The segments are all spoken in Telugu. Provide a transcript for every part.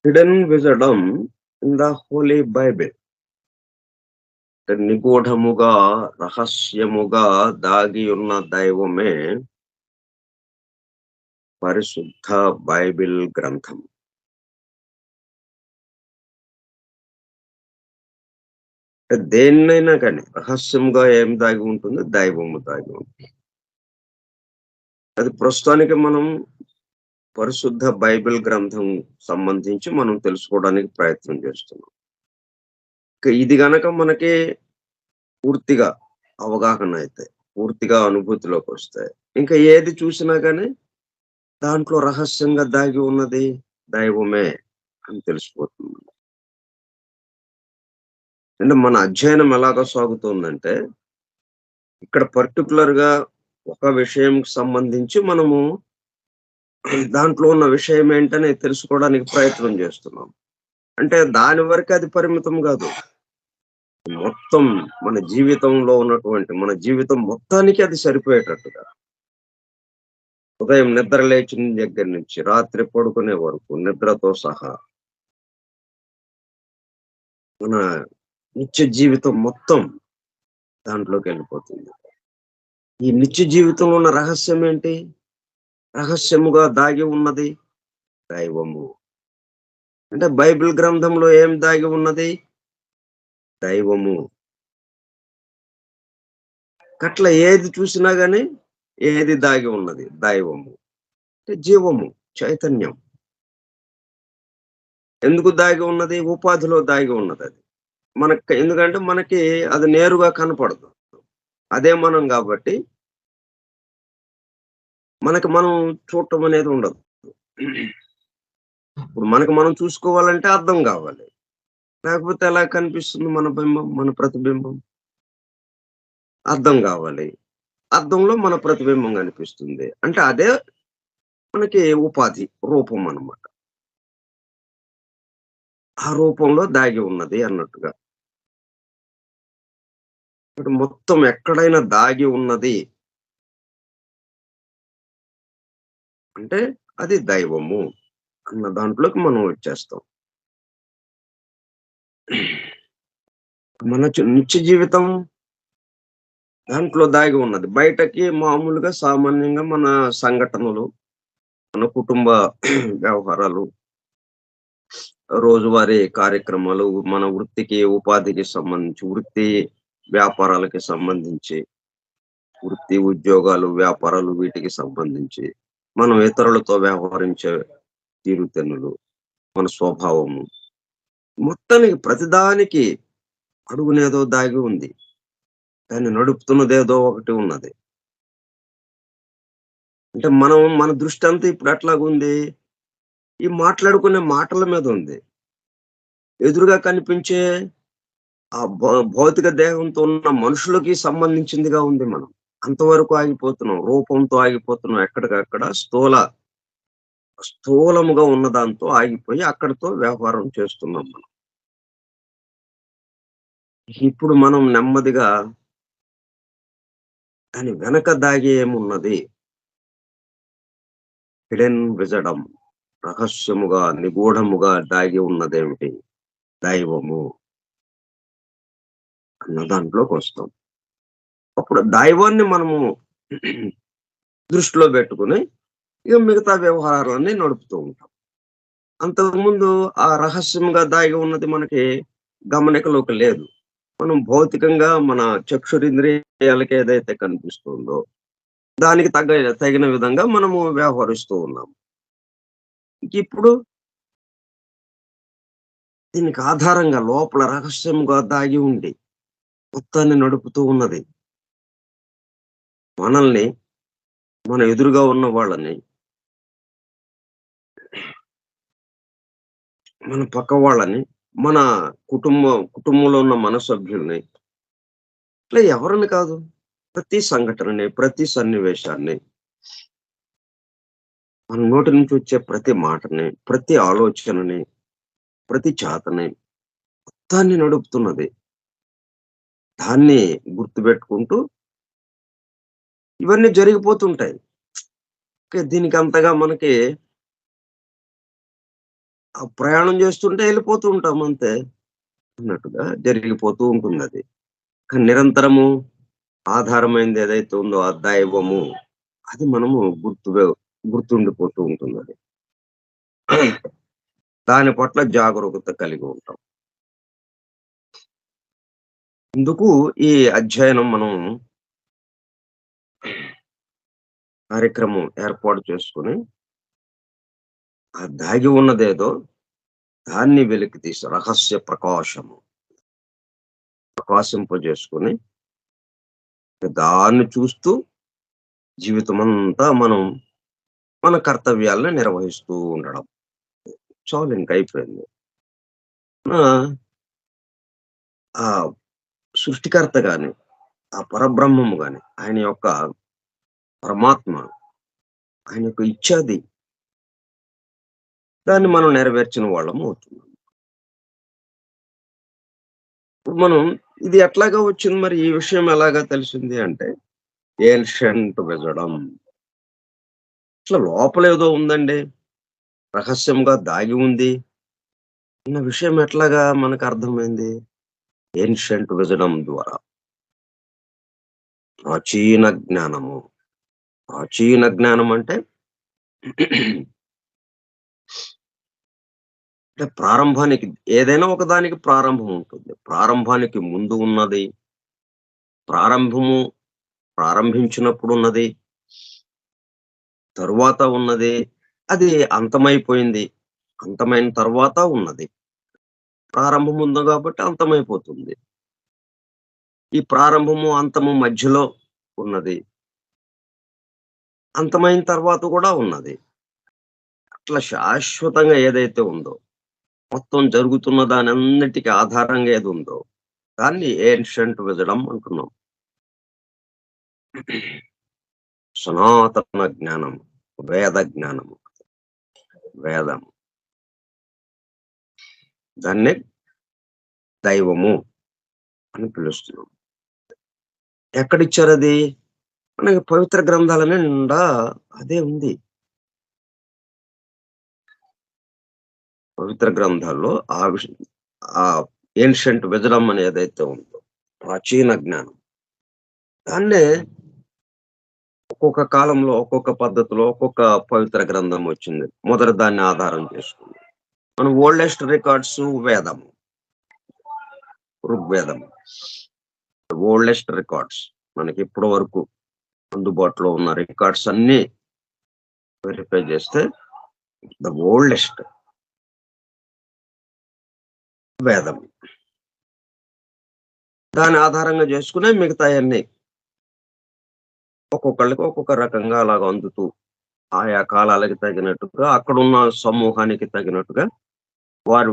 Hidden wisdom in the holy Bible. నిగూఢముగా, రహస్యముగా దాగి ఉన్న దైవమే పరిశుద్ధ బైబిల్ గ్రంథం. దేన్నైనా కానీ రహస్యంగా ఏం దాగి ఉంటుంది? దైవము దాగి ఉంటుంది. అది ప్రస్తుతానికి మనం పరిశుద్ధ బైబిల్ గ్రంథం సంబంధించి మనం తెలుసుకోవడానికి ప్రయత్నం చేస్తున్నాం. ఇది గనక మనకి పూర్తిగా అవగాహన అయితే, పూర్తిగా అనుభూతిలోకొస్తాయి. ఇంకా ఏది చూసినా గాని దాంట్లో రహస్యంగా దాగి ఉన్నది దైవమే అని తెలిసిపోతుంది. అంటే మన అధ్యయనం ఎలాగా సాగుతుందంటే, ఇక్కడ పర్టిక్యులర్‌గా ఒక విషయంకి సంబంధించి మనము దాంట్లో ఉన్న విషయం ఏంటని తెలుసుకోవడానికి ప్రయత్నం చేస్తున్నాం. అంటే దాని వరకే అది పరిమితం గాదు. మొత్తం మన జీవితంలో ఉన్నటువంటి మన జీవితం మొత్తానికి అది సరిపోయేటట్టుగా. ఉదయం నిద్ర లేచిన దగ్గర నుంచి రాత్రి పడుకునే వరకు నిద్రతో సహా మన నిత్య జీవితం మొత్తం దాంట్లోకెళ్ళిపోతుంది. ఈ నిత్య జీవితంలో ఉన్న రహస్యం ఏంటి? రహస్యముగా దాగి ఉన్నది దైవము. అంటే బైబిల్ గ్రంథంలో ఏం దాగి ఉన్నది? దైవము. అట్లా ఏది చూసినా గాని ఏది దాగి ఉన్నది? దైవము. అంటే జీవము, చైతన్యం. ఎందుకు దాగి ఉన్నది? ఉపాధిలో దాగి ఉన్నదది. ఎందుకంటే మనకి అది నేరుగా కనపడదు. అదే మనం గాబట్టి, మనకి మనం చూడటం అనేది ఉండదు. ఇప్పుడు మనకు మనం చూసుకోవాలంటే అద్దం గావాలి. లేకపోతే ఎలా కనిపిస్తుంది మన బింబం, మన ప్రతిబింబం? అద్దం గావాలి. అద్దంలో మన ప్రతిబింబం గనిపిస్తుంది. అంటే అదే మనకి ఉపాధి, రూపం అన్నమాట. ఆ రూపంలో దాగి ఉన్నది అన్నట్టుగా. ఇప్పుడు మొత్తం ఎక్కడైనా దాగి ఉన్నది అంటే అది దైవము అన్న దాంట్లోకి మనం వచ్చేస్తాం. మన నిత్య జీవితం దాంట్లో దాగి ఉన్నది. బయటకి మామూలుగా సామాన్యంగా మన సంఘటనలు, మన కుటుంబ వ్యవహారాలు, రోజువారీ కార్యక్రమాలు, మన వృత్తికి, ఉపాధికి సంబంధించి, వృత్తి వ్యాపారాలకి సంబంధించి, వృత్తి, ఉద్యోగాలు, వ్యాపారాలు వీటికి సంబంధించి, మనం ఇతరులతో వ్యవహరించే తీరుతెన్నులు, మన స్వభావము, మొత్తానికి ప్రతిదానికి అడుగునేదో దాగి ఉంది. దాన్ని నడుపుతున్నదేదో ఒకటి ఉన్నది. అంటే మన దృష్టంతా ఇప్పుడు ఎట్లాగుంది? ఈ మాట్లాడుకునే మాటల మీద ఉంది. ఎదురుగా కనిపించే ఆ భౌతిక దేహంతో ఉన్న మనుషులకి సంబంధించిందిగా ఉంది మనం. అంతవరకు ఆగిపోతున్నాం. రూపంతో ఆగిపోతున్నాం. ఎక్కడికక్కడ స్థూలముగా ఉన్న దాంతో ఆగిపోయి అక్కడితో వ్యవహారం చేస్తున్నాం మనం. ఇప్పుడు మనం నెమ్మదిగా దాని వెనక దాగి ఏమున్నది? హిడెన్ విజడమ్ రహస్యముగా, నిగూఢముగా దాగి ఉన్నదేమిటి? దైవము అన్న దాంట్లోకొస్తాం. అప్పుడు దైవాన్ని మనము దృష్టిలో బెట్టుకొని ఇక మిగతా వ్యవహారాలన్నీ నడుపుతూ ఉంటాం. అంతకుముందు ఆ రహస్యంగా దాగి ఉన్నది మనకి గమనికలోకి లేదు. మనం భౌతికంగా మన చక్షురింద్రియాలకి ఏదైతే కనిపిస్తుందో, దానికి తగిన విధంగా మనము వ్యవహరిస్తూ ఉన్నాం. ఇప్పుడు దీనికి ఆధారంగా లోపల రహస్యంగా దాగి ఉండి, మొత్తాన్ని నడుపుతూ ఉన్నది. మనల్ని, మన ఎదురుగా ఉన్న వాళ్ళని, మన పక్క వాళ్ళని, మన కుటుంబంలో ఉన్న మన సభ్యుల్ని, ఇట్లా ఎవరిని కాదు. ప్రతి సంఘటనని, ప్రతి సన్నివేశాన్ని, మన నోటి నుంచి వచ్చే ప్రతి మాటని, ప్రతి ఆలోచనని, ప్రతి చేతని మొత్తాన్ని నడుపుతున్నది. దాన్ని గుర్తుపెట్టుకుంటూ ఇవన్నీ జరిగిపోతుంటాయి. దీనికి అంతగా మనకి ఆ ప్రయాణం చేస్తుంటే వెళ్ళిపోతూ ఉంటాం అంతే అన్నట్టుగా జరిగిపోతూ ఉంటుందది. కానీ నిరంతరము ఆధారమైనది ఏదైతే ఉందో ఆ దైవము, అది మనము గుర్తుండిపోతూ ఉంటుందది. దాని పట్ల జాగరూకత కలిగి ఉంటాం. ఇందుకు ఈ అధ్యయనం మనం కార్యక్రమం ఏర్పాటు చేసుకొని, ఆ దాగి ఉన్నదేదో దాన్ని వెలికి తీసి రహస్య ప్రకాశము ప్రకాశింపజేసుకొని, దాన్ని చూస్తూ జీవితమంతా మనం మన కర్తవ్యాలను నిర్వహిస్తూ ఉండడం. చాలు ఇంక అయిపోయింది. ఆ! ఆ సృష్టికర్త గాని, ఆ పరబ్రహ్మము గాని, ఆయన యొక్క పరమాత్మ, ఆయన యొక్క ఇచ్ఛాది దాన్ని మనం నెరవేర్చిన వాళ్ళము అవుతున్నాం. ఇప్పుడు మనం ఇది ఎట్లాగా వచ్చింది మరి ఈ విషయం ఎలాగా తెలిసింది అంటే, ఏన్షియంట్ విజడమ్. అసలు లోపలేదో ఉందండి. రహస్యంగా దాగి ఉంది అన్న విషయం ఎట్లాగా మనకు అర్థమైంది? ఏన్షియంట్ విజడమ్ ద్వారా. ప్రాచీన జ్ఞానము. ప్రాచీన జ్ఞానం అంటే అంటే ప్రారంభానికి ఏదైనా ఒకదానికి ప్రారంభం ఉంటుంది. ప్రారంభానికి ముందు ఉన్నది, ప్రారంభము ప్రారంభించినప్పుడున్నది, తరువాత ఉన్నది, అది అంతమైపోయింది. అంతమైన తరువాత ఉన్నది. ప్రారంభం ఉంది కాబట్టి అంతమైపోతుంది. ఈ ప్రారంభము, అంతము మధ్యలో ఉన్నది. అంతమైన తర్వాత కూడా ఉన్నది. అట్లా శాశ్వతంగా ఏదైతే ఉందో, మొత్తం జరుగుతున్న దానన్నిటికి ఆధారంగా ఏదుందో, దాన్ని ఏన్షియంట్ విజడమ్ అంటున్నాం. సనాతన జ్ఞానం, వేద జ్ఞానము, వేదం. దాన్నే దైవము అని పిలుస్తున్నాం. ఎక్కడిచ్చారది? మనకి పవిత్ర గ్రంథాల నిండా అదే ఉంది. పవిత్ర గ్రంథాల్లో ఆ ఏన్షియంట్ విజడమ్ అని ఏదైతే ఉందో, ప్రాచీన జ్ఞానం. దాన్నే ఒక్కొక్క కాలంలో, ఒక్కొక్క పద్ధతిలో, ఒక్కొక్క పవిత్ర గ్రంథం వచ్చింది. మొదట దాన్ని ఆధారం చేసుకుంది. మన ఓల్డెస్ట్ రికార్డ్స్ వేదము, ఋగ్వేదం. Oldest records. మనకి ఇప్పటి వరకు అందుబాటులో ఉన్న రికార్డ్స్ అన్నీ వెరిఫై చేస్తే ద ఓల్డెస్ట్ వేదం. దాన్ని ఆధారంగా చేసుకునే మిగతాయన్నీ ఒక్కొక్కళ్ళకి ఒక్కొక్క రకంగా అలాగ అందుతూ, ఆయా కాలాలకి తగినట్టుగా, అక్కడున్న సమూహానికి తగినట్టుగా,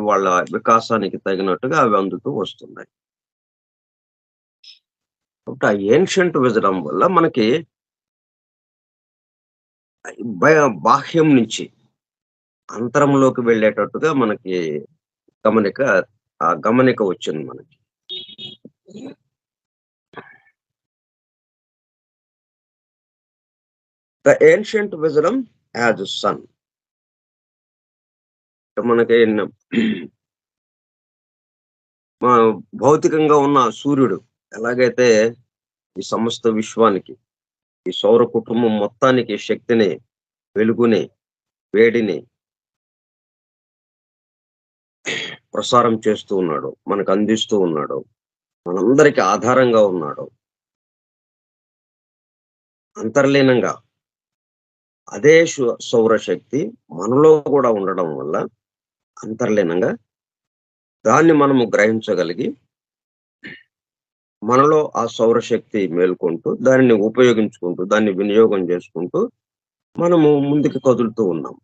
వాళ్ళ వికాసానికి తగినట్టుగా అవి అందుతూ వస్తున్నాయి. కాబట్టి ఆ ఏన్షియంట్ విజడమ్ వల్ల మనకి బాహ్యం నుంచి అంతరంలోకి వెళ్ళేటట్టుగా మనకి గమనిక ఆ గమనిక వచ్చింది మనకి. The ancient wisdom as sun. మనకి మా భౌతికంగా ఉన్న సూర్యుడు ఎలాగైతే ఈ సమస్త విశ్వానికి, ఈ సౌర కుటుంబం మొత్తానికి శక్తిని, వెలుగుని, వేడిని ప్రసారం చేస్తూ ఉన్నాడు. మనకు అందిస్తూ ఉన్నాడు. మనందరికి ఆధారంగా ఉన్నాడు. అంతర్లీనంగా అదే సౌరశక్తి మనలో కూడా ఉండడం వల్ల అంతర్లీనంగా దాన్ని మనము గ్రహించగలిగి, మనలో ఆ సౌరశక్తి మేల్కొంటూ, దానిని ఉపయోగించుకుంటూ, దాన్ని వినియోగం చేసుకుంటూ, మనము ముందుకు కదులుతూ ఉన్నాం.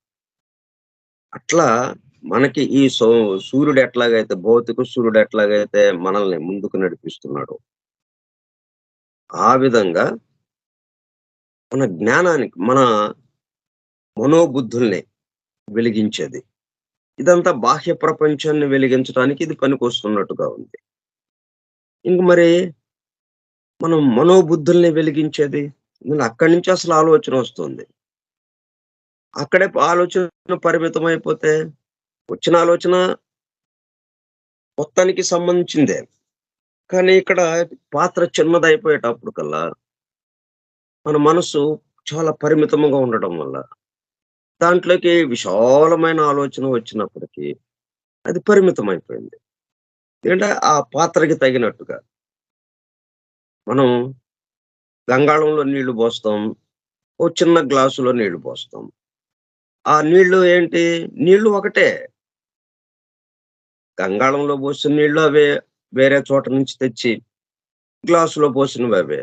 అట్లా మనకి ఈ సూర్యుడు ఎట్లాగైతే భౌతిక సూర్యుడు ఎట్లాగైతే మనల్ని ముందుకు నడిపిస్తున్నాడో, ఆ విధంగా మన జ్ఞానానికి, మన మనోబుద్ధుల్ని వెలిగించేది. ఇదంతా బాహ్య ప్రపంచాన్ని వెలిగించడానికి ఇది పనికొస్తున్నట్టుగా ఉంది. ఇంక మరి మనం మనోబుద్ధుల్ని వెలిగించేది, మళ్ళీ అక్కడి నుంచి అసలు ఆలోచన వస్తుంది. అక్కడే ఆలోచన పరిమితం అయిపోతే వచ్చిన ఆలోచన మొత్తానికి సంబంధించిందే. కానీ ఇక్కడ పాత్ర చిన్నదయిపోయేటప్పటికల్లా మన మనసు చాలా పరిమితముగా ఉండడం వల్ల, దాంట్లోకి విశాలమైన ఆలోచన వచ్చినప్పటికీ అది పరిమితమైపోయింది. ఏంటే ఆ పాత్రకి తగినట్టుగా. మనం గంగాళంలో నీళ్లు పోస్తాం. ఓ చిన్న గ్లాసులో నీళ్లు పోస్తాం. ఆ నీళ్లు ఏంటి? నీళ్లు ఒకటే. గంగాళంలో పోసిన నీళ్లు అవే. వేరే చోట నుంచి తెచ్చి గ్లాసులో పోసినవి అవే.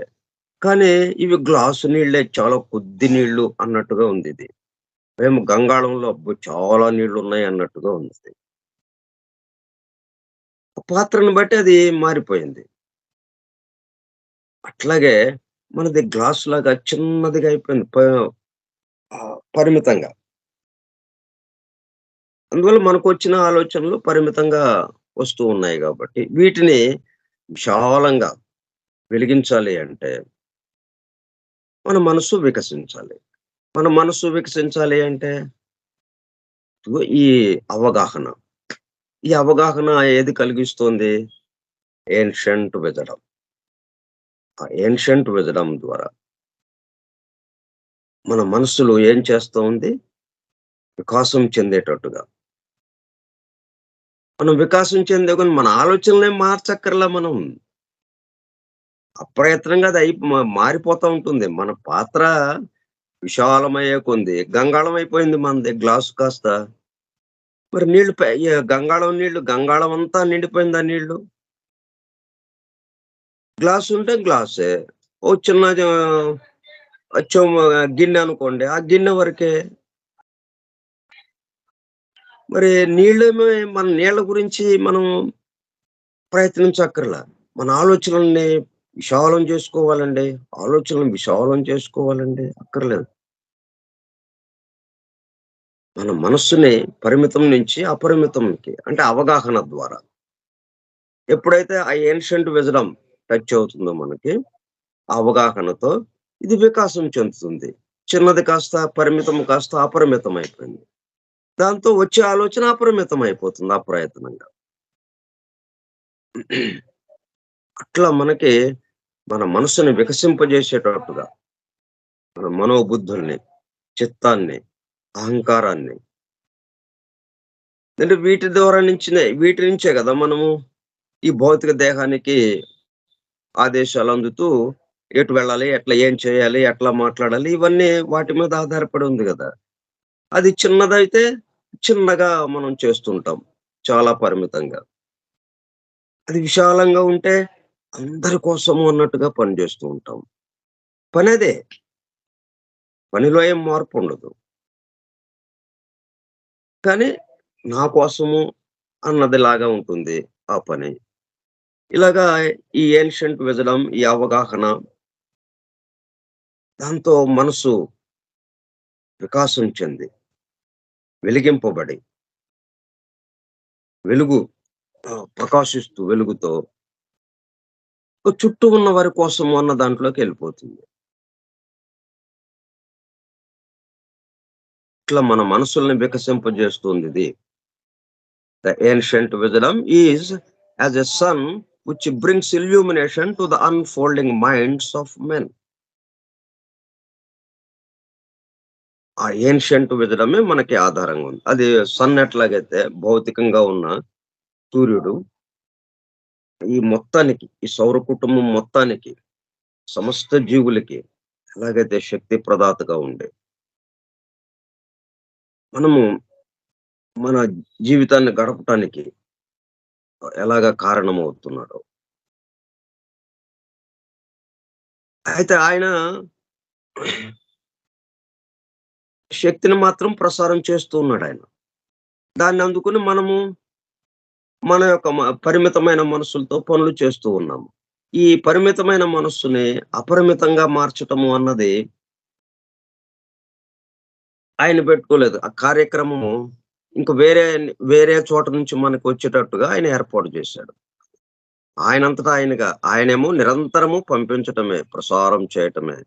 కానీ ఇవి గ్లాసు నీళ్ళే చాలా కొద్ది నీళ్లు అన్నట్టుగా ఉందిది. మేము గంగాళంలో అబ్బో! చాలా నీళ్లున్నాయి అన్నట్టుగా ఉంది. ఆ పాత్రను బట్టి అది మారిపోయింది. అట్లాగే మనది గ్లాసులాగా చిన్నదిగా అయిపోయింది. పరిమితంగా. అందువల్ల మనకొచ్చిన ఆలోచనలు పరిమితంగా వస్తూ ఉన్నాయి గాబట్టి, వీటిని విశాలంగా వెలిగించాలి అంటే, మన మనస్సు వికసించాలి. మన మనస్సు వికసించాలి అంటే, ఇగో ఈ అవగాహన. ఈ అవగాహన ఏది కలిగిస్తోంది? Ancient wisdom. ఆ ఏన్షియంట్ విజడమ్ ద్వారా మన మనస్సులో ఏం చేస్తూ ఉంది? వికాసం చెందేటట్టుగా. మనం వికాసం చెందే కొద్దీ మన ఆలోచనలనేం మార్చక్కర్లా మనం. అప్రయత్నంగా అది మారిపోతా ఉంటుంది. మన పాత్ర విశాలమయ్యే కొంది గంగాళం అయిపోయింది మనది గ్లాసు కాస్త. మరి నీళ్లు గంగాళం నీళ్లు గంగాళం అంతా నిండిపోయిందా నీళ్లు? గ్లాస్ ఉంటే గ్లాసే. ఓ చిన్న గిన్నె అనుకోండి. ఆ గిన్నె వరకే. మరి మన నీళ్ళ గురించి మనం ప్రయత్నించక్కర్లా. మన ఆలోచనల్ని విశాలం చేసుకోవాలండి. ఆలోచనలను విశాలం చేసుకోవాలండి. అక్కర్లేదు. మన మనస్సుని పరిమితం నుంచి అపరిమితంకి అంటే అవగాహన ద్వారా. ఎప్పుడైతే ఆ ఏన్షియంట్ విజడమ్ టచ్ అవుతుందో మనకి, ఆ అవగాహనతో ఇది వికాసం చెందుతుంది. చిన్నది కాస్త పరిమితం కాస్త అపరిమితం అయిపోయింది. దాంతో వచ్చే ఆలోచన అపరిమితం అయిపోతుంది అప్రయత్నంగా. అట్లా మనకి మన మనస్సుని వికసింపజేసేటట్టుగా మన మనోబుద్ధుల్ని, చిత్తాన్ని, అహంకారాన్ని అంటే వీటి నుంచే గదా మనము ఈ భౌతిక దేహానికి ఆదేశాలు అందుతూ ఎటు వెళ్ళాలి, ఎట్లా ఏం చేయాలి, ఎట్లా మాట్లాడాలి ఇవన్నీ వాటి మీద ఆధారపడి ఉంది గదా! అది చిన్నదైతే చిన్నగా మనం చేస్తుంటాం. చాలా పరిమితంగా. అది విశాలంగా ఉంటే అందరి కోసము అన్నట్టుగా పని జేస్తూ ఉంటాం. పనదే. పనిలో ఏం మార్పుండదు. కానీ నా కోసము అన్నదిలాగా ఉంటుంది ఆ పని. ఇలాగా ఈ ఏన్షియంట్ విజడమ్, ఈ అవగాహన దాంతో మనసు వికాసం చెంది, వెలిగింపబడి, వెలుగు ప్రకాశిస్తూ వెలుగుతో చుట్టూ ఉన్న వారి కోసము అన్న దాంట్లోకెళ్ళిపోతుంది. ఇట్లా మన మనసుల్ని వికసింపజేస్తుందిది. The ancient wisdom is as a sun which brings illumination to the unfolding minds of men. ఆ ఏన్షియంట్ విజడమే మనకి ఆధారంగా ఉంది. అది సన్ ఎట్లాగైతే భౌతికంగా ఉన్న సూర్యుడు ఈ మొత్తానికి, ఈ సౌర కుటుంబం మొత్తానికి, సమస్త జీవులకి ఎలాగైతే శక్తి ప్రదాతగా ఉండి, మనము మన జీవితాన్ని గడపటానికి ఎలాగా కారణమవుతున్నాడో. అయితే ఆయన శక్తిని మాత్రం ప్రసారం చేస్తూ ఉన్నాడాయన. దాన్ని అందుకుని మనము మన యొక్క పరిమితమైన మనస్సులతో పనులు చేస్తూ ఉన్నాము. ఈ పరిమితమైన మనస్సుని అపరిమితంగా మార్చటము అన్నది ఆయన పెట్టుకోలేదు. ఆ కార్యక్రమము ఇంక వేరే చోట నుంచి మనకొచ్చేటట్టుగా ఆయన ఏర్పాటు చేశాడు. ఆయనంతటా ఆయనేమో నిరంతరము పంపించటమే, ప్రసారం చేయటమే.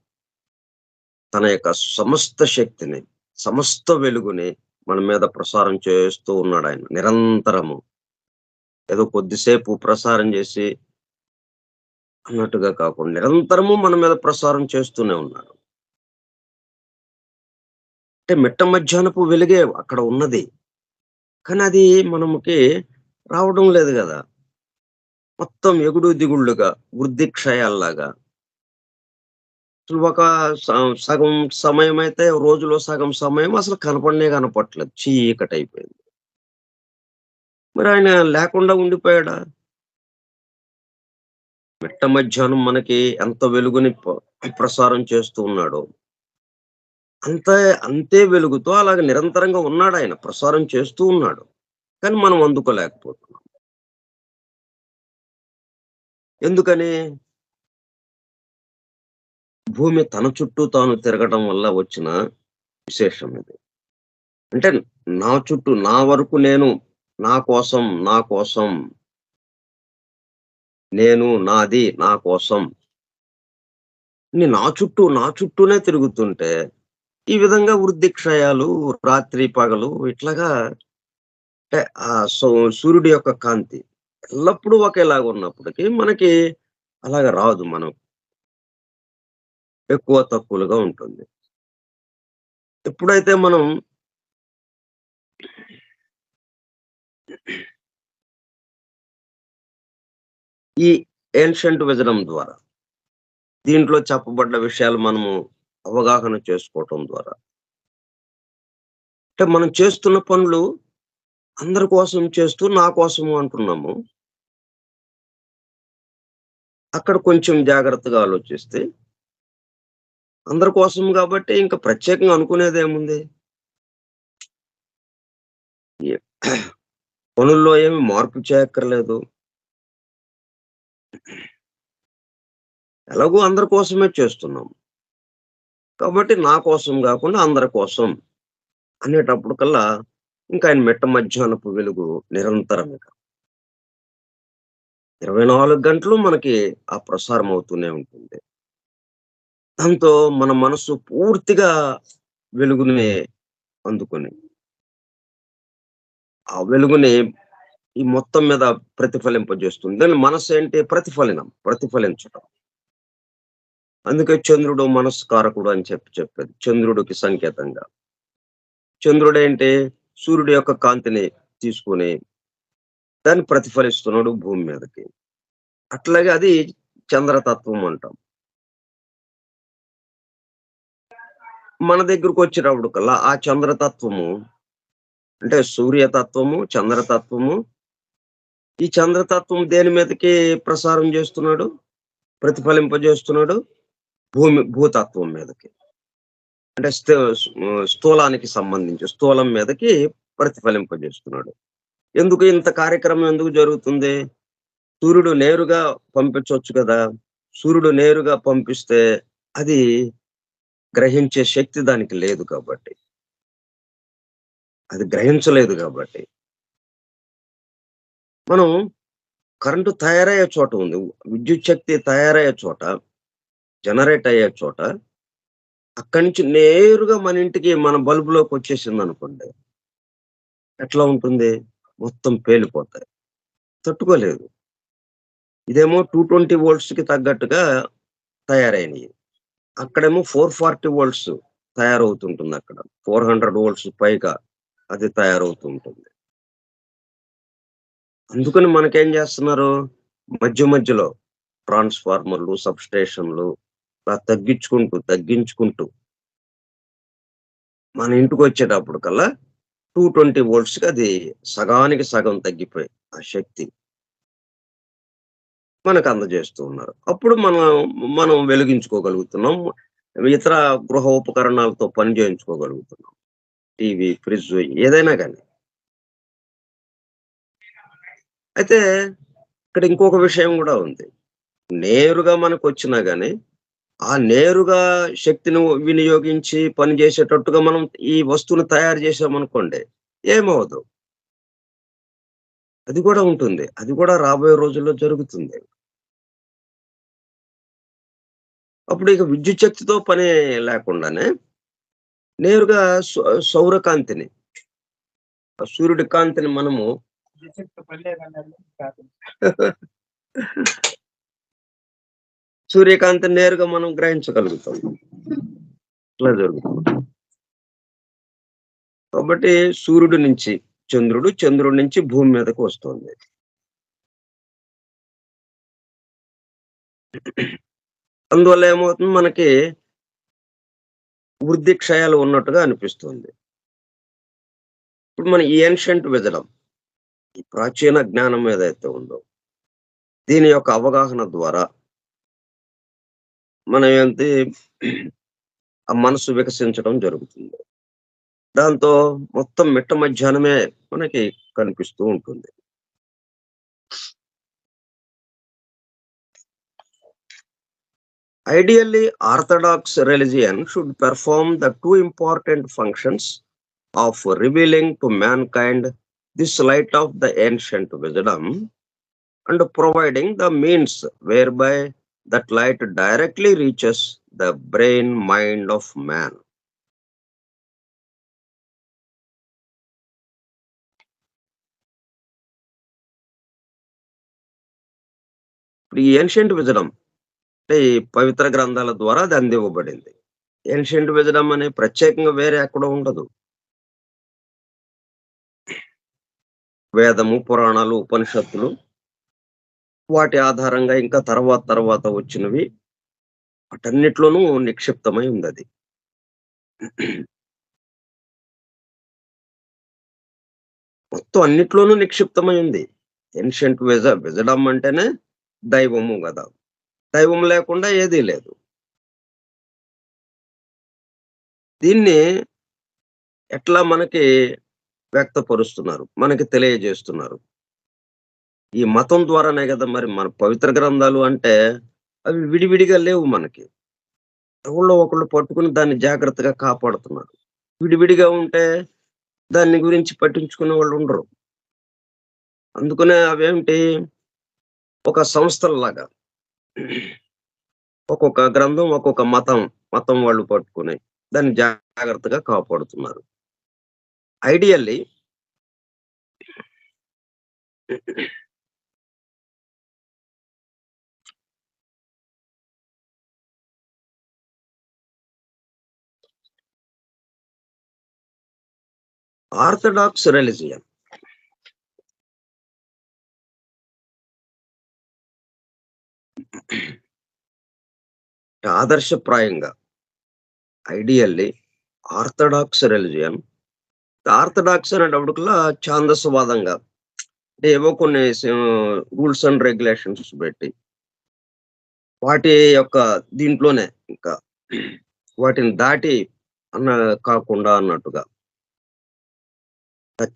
తన యొక్క సమస్త శక్తిని, సమస్త వెలుగుని మన మీద ప్రసారం చేస్తూ ఉన్నాడాయన నిరంతరము. ఏదో కొద్దిసేపు ప్రసారం చేసి అన్నట్టుగా కాకుండా నిరంతరము మన మీద ప్రసారం చేస్తూనే ఉన్నాడు. అంటే మిట్ట మధ్యాహ్నపు వెలుగే అక్కడ ఉన్నది. కానీ అది మనముకి రావడం లేదు గదా! మొత్తం ఎగుడు దిగుళ్ళుగా, వృద్ధి క్షయాల్లాగా. ఒక స సగం సమయమైతే రోజులో సగం సమయం అసలు కనపడనే కనపడట్లేదు. చీకటయిపోయింది. మరి ఆయన లేకుండా ఉండిపోయాడా? మిట్ట మధ్యాహ్నం మనకి ఎంత వెలుగుని ప్రసారం చేస్తూ ఉన్నాడో, అంతే అంతే వెలుగుతో అలాగ నిరంతరంగా ఉన్నాడాయన. ప్రసారం చేస్తూ ఉన్నాడు. కానీ మనం అందుకోలేకపోతున్నాం. ఎందుకని? భూమి తన చుట్టూ తాను తిరగడం వల్ల వచ్చిన విశేషం ఇది. అంటే నా చుట్టూ, నా వరకు నేను, నా కోసం, నా కోసం, నేను, నాది, నా కోసం నా చుట్టూ, నా చుట్టూనే తిరుగుతుంటే, ఈ విధంగా వృద్ధి క్షయాలు, రాత్రి, పగలు ఇట్లాగా అంటే సూర్యుడి యొక్క కాంతి ఎల్లప్పుడూ ఒకేలాగా ఉన్నప్పటికీ మనకి అలాగ రాదు. మనం ఎక్కువ తక్కువలుగా ఉంటుంది. ఎప్పుడైతే మనం ఈ ఏన్షియంట్ విజడమ్ ద్వారా దీంట్లో చెప్పబడ్డ విషయాలు మనము అవగాహన చేసుకోవటం ద్వారా అంటే మనం చేస్తున్న పనులు అందరి కోసం చేస్తూ నా కోసము అంటున్నాము. అక్కడ కొంచెం జాగ్రత్తగా ఆలోచిస్తే అందరి కోసం గాబట్టి ఇంక ప్రత్యేకంగా అనుకునేదేముంది? ఎ పనుల్లో ఏమి మార్పు చేయక్కర్లేదు. ఎలాగో అందరి కోసమే చేస్తున్నాం. కాబట్టి నా కోసం గాకుండా అందరి కోసం అనేటప్పటికల్లా ఇంకా ఆయన మిట్ట మధ్యాహ్నపు వెలుగు నిరంతరంగా 24 గంటలు మనకి ఆ ప్రసారం అవుతూనే ఉంటుంది. దాంతో మన మనసు పూర్తిగా వెలుగుని అందుకొని, ఆ వెలుగుని ఈ మొత్తం మీద ప్రతిఫలింపజేస్తుంది. దాని మనస్సేంటి ప్రతిఫలించటం. అందుకే చంద్రుడు మనస్కారకుడు అని చెప్పేది. చంద్రుడికి సంకేతంగా. చంద్రుడేంటి? సూర్యుడి యొక్క కాంతిని తీసుకొని దాన్ని ప్రతిఫలిస్తున్నాడు భూమి మీదకి. అట్లాగే అది చంద్రతత్వం అంటాం. మన దగ్గరకొచ్చేటప్పటికల్లా ఆ చంద్రతత్వము అంటే సూర్యతత్వము, చంద్రతత్వము ఈ చంద్రతత్వం దేని మీదకి ప్రసారం జేస్తున్నాడు? ప్రతిఫలింపజేస్తున్నాడు భూతత్వం మీదకి. అంటే స్థూలానికి సంబంధించి స్థూలం మీదకి ప్రతిఫలింపజేస్తున్నాడు. ఎందుకు ఇంత కార్యక్రమం ఎందుకు జరుగుతుంది? సూర్యుడు నేరుగా పంపించొచ్చు కదా! సూర్యుడు నేరుగా పంపిస్తే అది గ్రహించే శక్తి దానికి లేదు కాబట్టి. అది గ్రహించలేదు గాబట్టి. మనం కరెంటు తయారయ్యే చోట ఉంది. విద్యుత్ శక్తి తయారయ్యే చోట, జనరేట్ అయ్యే చోట అక్కడి నుంచి నేరుగా మన ఇంటికి మన బల్బులోకొచ్చేసిందనుకోండి. ఎట్లా ఉంటుంది? మొత్తం పేలిపోతాయి. తట్టుకోలేదు. ఇదేమో 220 వోల్ట్స్‌కి తగ్గట్టుగా తయారైనయి. అక్కడేమో 440 వోల్ట్స్ తయారవుతుంటుందక్కడ. 400 వోల్ట్స్ పైగా అది తయారవుతూ ఉంటుంది. అందుకని మనకేం జేస్తున్నారు? మధ్యలో ట్రాన్స్‌ఫార్మర్‌లు, సబ్‌స్టేషన్‌లు అలా తగ్గించుకుంటూ మన ఇంటికొచ్చేటప్పటికల్లా 220 వోల్ట్స్‌కి అది సగానికి సగం తగ్గిపోయి ఆ శక్తి మనకు అందజేస్తూ ఉన్నారు. అప్పుడు మనం వెలిగించుకోగలుగుతున్నాం. ఇతర గృహ ఉపకరణాలతో పని చేయించుకోగలుగుతున్నాం. టీవీ, ఫ్రిడ్జ్ ఏదైనా గాని. అయితే ఇక్కడ ఇంకొక విషయం గూడా ఉంది. నేరుగా మనకొచ్చినా గాని, ఆ నేరుగా శక్తిని వినియోగించి పని చేసేటట్టుగా మనం ఈ వస్తువుని తయారు చేశామనుకోండి, ఏమవ్వదు. అది గూడా ఉంటుంది. అది గూడా రాబోయే రోజుల్లో జరుగుతుంది. అప్పుడు ఇక విద్యుత్ శక్తితో పని లేకుండానే నేరుగా సౌరకాంతిని ఆ సూర్యుడి కాంతిని మనము సూర్యకాంతిని నేరుగా మనం గ్రహించగలుగుతాం. ఇట్లా జరుగుతుంది. కాబట్టి సూర్యుడి నుంచి చంద్రుడు, చంద్రుడి నుంచి భూమి మీదకు వస్తుంది. అందువల్ల ఏమవుతుంది మనకి వృద్ధి క్షయాలు ఉన్నట్టుగా అనిపిస్తుంది. ఇప్పుడు మన ఈ ఏన్షియంట్ విజడం, ఈ ప్రాచీన జ్ఞానం ఏదైతే ఉందో, దీని యొక్క అవగాహన ద్వారా మనం ఏంటి ఆ మనసు వికసించడం జరుగుతుంది. దాంతో మొత్తం మిట్ట మధ్యాహ్నమే మనకి కనిపిస్తూ ఉంటుంది. Ideally, Orthodox religion should perform the two important functions of revealing to mankind this light of the ancient wisdom and providing the means whereby that light directly reaches the brain mind of man. ఈ ఏన్షియంట్ విజడం అంటే ఈ పవిత్ర గ్రంథాల ద్వారా అది అందివ్వబడింది. ఏన్షియంట్ విజడం అనే ప్రత్యేకంగా వేరే ఎక్కడ ఉండదు. వేదము, పురాణాలు, ఉపనిషత్తులు వాటి ఆధారంగా ఇంకా తర్వాత వచ్చినవి వాటన్నిటిలోనూ నిక్షిప్తమై ఉందది. మొత్తం అన్నిట్లోనూ నిక్షిప్తమై ఉంది. ఏన్షియంట్ విజడం అంటేనే దైవము గదా! దైవం లేకుండా ఏదీ లేదు. దీన్ని ఎట్లా మనకి వ్యక్తపరుస్తున్నారు, మనకి తెలియజేస్తున్నారు. ఈ మతం ద్వారానే గదా! మరి మన పవిత్ర గ్రంథాలు అంటే అవి విడివిడిగా లేవు మనకి. ఎవళ్ళో ఒకళ్ళు పట్టుకొని దాన్ని జాగ్రత్తగా కాపాడుతున్నారు. విడివిడిగా ఉంటే దాన్ని గురించి పట్టించుకునే వాళ్ళుండరు. అందుకనే అవేంటి ఒక సంస్థల్లాగా ఒక్కొక్క గ్రంథం, ఒక్కొక్క మతం వాళ్ళు పట్టుకొని దాన్ని జాగ్రత్తగా కాపాడుతున్నారు. ఐడియల్లీ ఆర్థడాక్స్ రిలిజియన్ ఆదర్శప్రాయంగా ఐడియల్లీ ఆర్థడాక్స్ రిలిజియన్ ఆర్థడాక్స్ అనేటప్పటికల్లా ఛాందసవాదంగా అంటే ఏవో కొన్ని రూల్స్ అండ్ రెగ్యులేషన్స్ పెట్టి వాటి యొక్క దీంట్లోనే ఇంకా వాటిని దాటి కాకుండా అన్నట్టుగా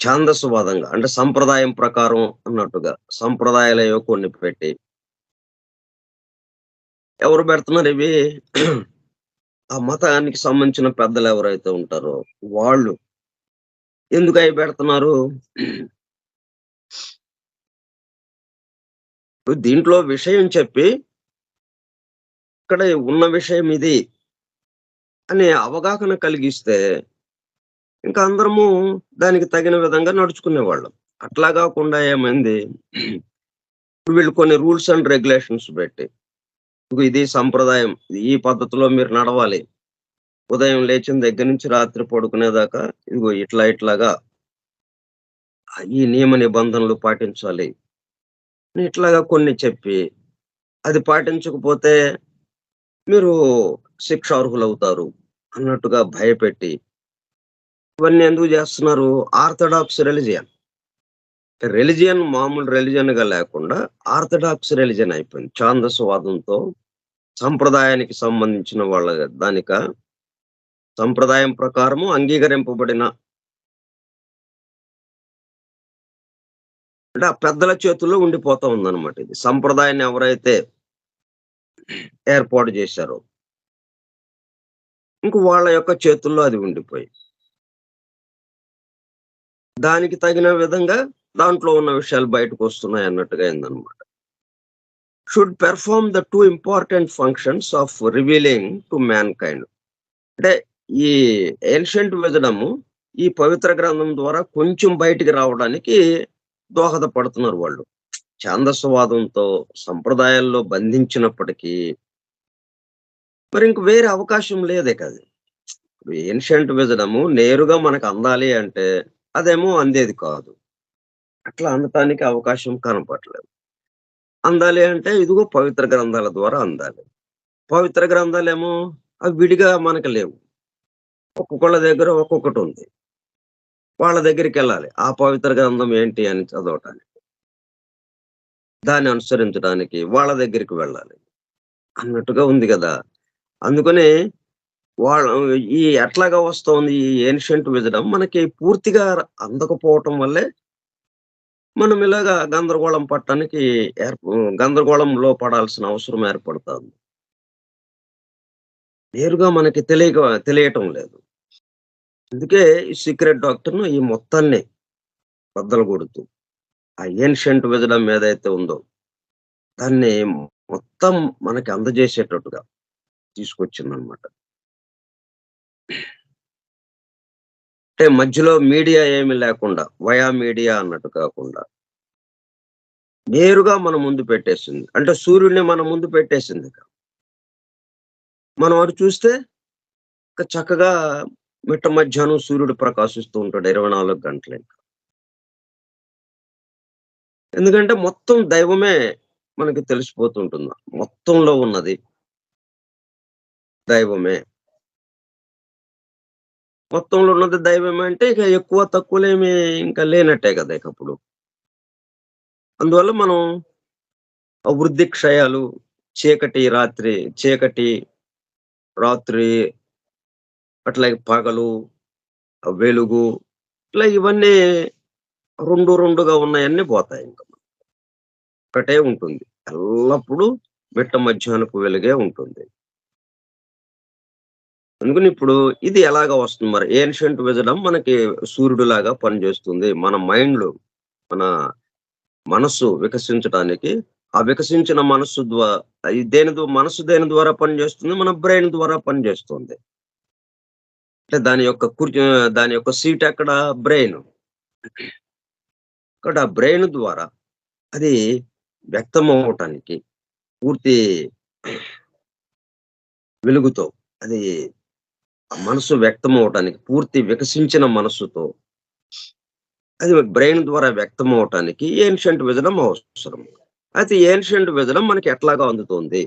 ఛాందసవాదంగా అంటే సంప్రదాయం ప్రకారం అన్నట్టుగా సంప్రదాయాలు కొన్ని పెట్టి ఎవరు పెడుతున్నారు ఇవి ఆ మతానికి సంబంధించిన పెద్దలు ఎవరైతే ఉంటారో వాళ్ళు ఎందుకు అవి పెడుతున్నారు? దీంట్లో విషయం చెప్పి ఇక్కడ ఉన్న విషయం ఇది అనే అవగాహన కలిగిస్తే ఇంకా అందరము దానికి తగిన విధంగా నడుచుకునేవాళ్ళం. అట్లా కాకుండా ఏమైంది వీళ్ళు కొన్ని రూల్స్ అండ్ రెగ్యులేషన్స్ పెట్టి ఇది సంప్రదాయం, ఈ పద్ధతిలో మీరు నడవాలి. ఉదయం లేచిన దగ్గర నుంచి రాత్రి పడుకునేదాకా ఇదిగో ఇట్లాగా ఈ నియమ నిబంధనలు పాటించాలి. ఇట్లాగా కొన్ని చెప్పి అది పాటించకపోతే మీరు శిక్షార్హులవుతారు అన్నట్టుగా భయపెట్టి ఇవన్నీ ఎందుకు చేస్తున్నారు? ఆర్థడాక్స్ రిలిజియన్ మామూలు రిలిజియన్‌గా లేకుండా ఆర్థడాక్స్ రిలిజియన్ అయిపోయింది. ఛాందసవాదంతో సంప్రదాయానికి సంబంధించిన వాళ్ళ సంప్రదాయం ప్రకారము అంగీకరింపబడిన అంటే ఆ పెద్దల చేతుల్లో ఉండిపోతా ఉందన్నమాట ఇది. సంప్రదాయాన్ని ఎవరైతే ఏర్పాటు చేశారో ఇంక వాళ్ళ యొక్క చేతుల్లో అది ఉండిపోయి దానికి తగిన విధంగా దాంట్లో ఉన్న విషయాలు బయటకు వస్తున్నాయి అన్నట్టుగా అయిందనమాట. Should perform the two important functions of revealing to man kind. అంటే ఈ ఏన్షియంట్ విజడము ఈ పవిత్ర గ్రంథం ద్వారా కొంచెం బయటికి రావడానికి దోహదపడుతున్నారు వాళ్ళు. ఛాందసవాదంతో సంప్రదాయాల్లో బంధించినప్పటికీ మరి ఇంక వేరే అవకాశం లేదే కదా! ఏన్షియంట్ విజడము నేరుగా మనకు అందాలి అంటే అదేమో అందేది కాదు. అట్లా అందటానికి అవకాశం కనపడట్లేదు. అందాలి అంటే ఇదిగో పవిత్ర గ్రంథాల ద్వారా అందాలి. పవిత్ర గ్రంథాలేమో అవి విడిగా మనకు లేవు. ఒక్కొక్కళ్ళ దగ్గర ఒక్కొక్కటుంది. వాళ్ళ దగ్గరికెళ్ళాలి. ఆ పవిత్ర గ్రంథం ఏంటి అని చదవటానికి. దాన్ని అనుసరించడానికి వాళ్ళ దగ్గరికి వెళ్ళాలి. అన్నట్టుగా ఉంది గదా! అందుకని వాళ్ళ ఈ ఎట్లాగా వస్తోంది ఈ ఏన్షియంట్ విజడమ్ మనకి పూర్తిగా అందకపోవటం వల్లే మనం ఇలాగా గందరగోళం పడటానికి గందరగోళంలో పడాల్సిన అవసరం ఏర్పడుతాంది. నేరుగా మనకి తెలియటం లేదు. అందుకే ఈ సీక్రెట్ డాక్టర్‌ను ఈ మొత్తాన్ని బద్దలుగొడుతూ ఆ ఏన్షియంట్ విజడమ్ ఏదైతే ఉందో దాన్ని మొత్తం మనకి అందజేసేటట్టుగా తీసుకొచ్చిందనమాట. అంటే మధ్యలో మీడియా ఏమి లేకుండా వయా మీడియా అన్నట్టు కాకుండా నేరుగా మన ముందు పెట్టేసింది. అంటే సూర్యుడిని మన ముందు పెట్టేసిందిక. మనం అటు చూస్తే చక్కగా మిట్ట మధ్యాహ్నం సూర్యుడు ప్రకాశిస్తూ ఉంటాడు 24 గంటలింక. ఎందుకంటే మొత్తం దైవమే మనకి తెలిసిపోతుంటుంది. మొత్తంలో ఉన్నది దైవమే. మొత్తంలో ఉన్నది దైవమే అంటే ఇక ఎక్కువ తక్కువలేమి ఇంకా లేనట్టే కదా ఇకప్పుడు. అందువల్ల మనం ఆ వృద్ధి క్షయాలు, చీకటి, రాత్రి అట్లాగే పగలు, వెలుగు ఇట్లా ఇవన్నీ 2గా ఉన్నయన్నీ పోతాయింక. ఒకటే ఉంటుంది. ఎల్లప్పుడూ మిట్ట మధ్యాహ్నపు వెలుగే ఉంటుంది. అందుకని ఇప్పుడు ఇది ఎలాగా వస్తుంది మరి? ఏన్షియంట్ విజడమ్ మనకి సూర్యుడిలాగా పనిచేస్తుంది. మన మైండ్‌లో మన మనస్సు వికసించటానికి, ఆ వికసించిన మనస్సు మనస్సు దేని ద్వారా పనిచేస్తుంది? మన బ్రెయిన్ ద్వారా పనిచేస్తుంది. అంటే దాని యొక్క సీట్ ఎక్కడ? బ్రెయిన్. కాబట్టి ఆ బ్రెయిన్ ద్వారా అది వ్యక్తమవ్వటానికి పూర్తి వెలుగుతో అది ఆ మనసు వ్యక్తమవ్వటానికి పూర్తి వికసించిన మనస్సుతో అది బ్రెయిన్ ద్వారా వ్యక్తమవ్వటానికి ఏన్షియంట్ విజడమ్ అవసరం. అయితే ఏన్షియంట్ విజడమ్ మనకి ఎట్లాగా అందుతుంది?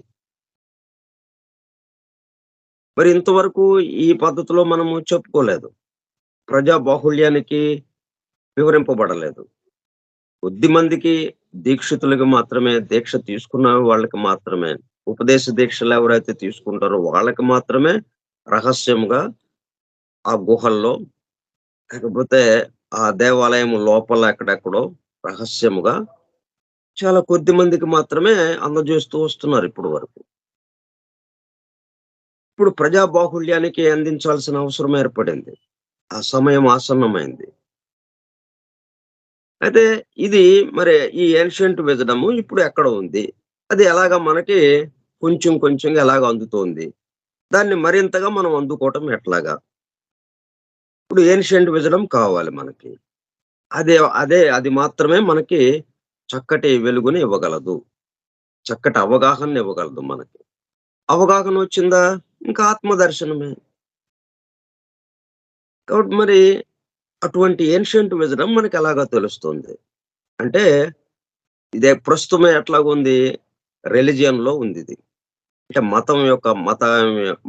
మరి ఇంతవరకు ఈ పద్ధతిలో మనము చెప్పుకోలేదు. ప్రజా బాహుళ్యానికి వివరింపబడలేదు. కొద్దిమందికి దీక్షితులకి మాత్రమే, దీక్ష తీసుకున్న వాళ్ళకి మాత్రమే, ఉపదేశ దీక్షలు ఎవరైతే తీసుకుంటారో వాళ్ళకి మాత్రమే రహస్యంగా ఆ గుహల్లో, లేకపోతే ఆ దేవాలయం లోపల ఎక్కడెక్కడో రహస్యముగా చాలా కొద్ది మందికి మాత్రమే అందజేస్తూ వస్తున్నారు ఇప్పటి వరకు. ఇప్పుడు ప్రజా బాహుళ్యానికి అందించాల్సిన అవసరం ఏర్పడింది. ఆ సమయం ఆసన్నమైంది. అయితే ఇది మరి ఈ ఏన్షియంట్ విజడము ఇప్పుడు ఎక్కడ ఉంది? అది ఎలాగా మనకి కొంచెం కొంచెంగా ఎలాగ అందుతోంది? దాన్ని మరింతగా మనం అందుకోవటం ఎట్లాగా? ఇప్పుడు ఏన్షియంట్ విజడమ్ కావాలి మనకి. అది మాత్రమే మనకి చక్కటి వెలుగుని ఇవ్వగలదు. చక్కటి అవగాహనని ఇవ్వగలదు మనకి. అవగాహన వచ్చిందా? ఇంకా ఆత్మ దర్శనమే. కాబట్టి మరి అటువంటి ఏన్షియంట్ విజడమ్ మనకెలాగా తెలుస్తుంది? అంటే ఇదే ప్రస్తుతం ఎట్లాగుంది? రిలిజియన్‌లో ఉందిది. అంటే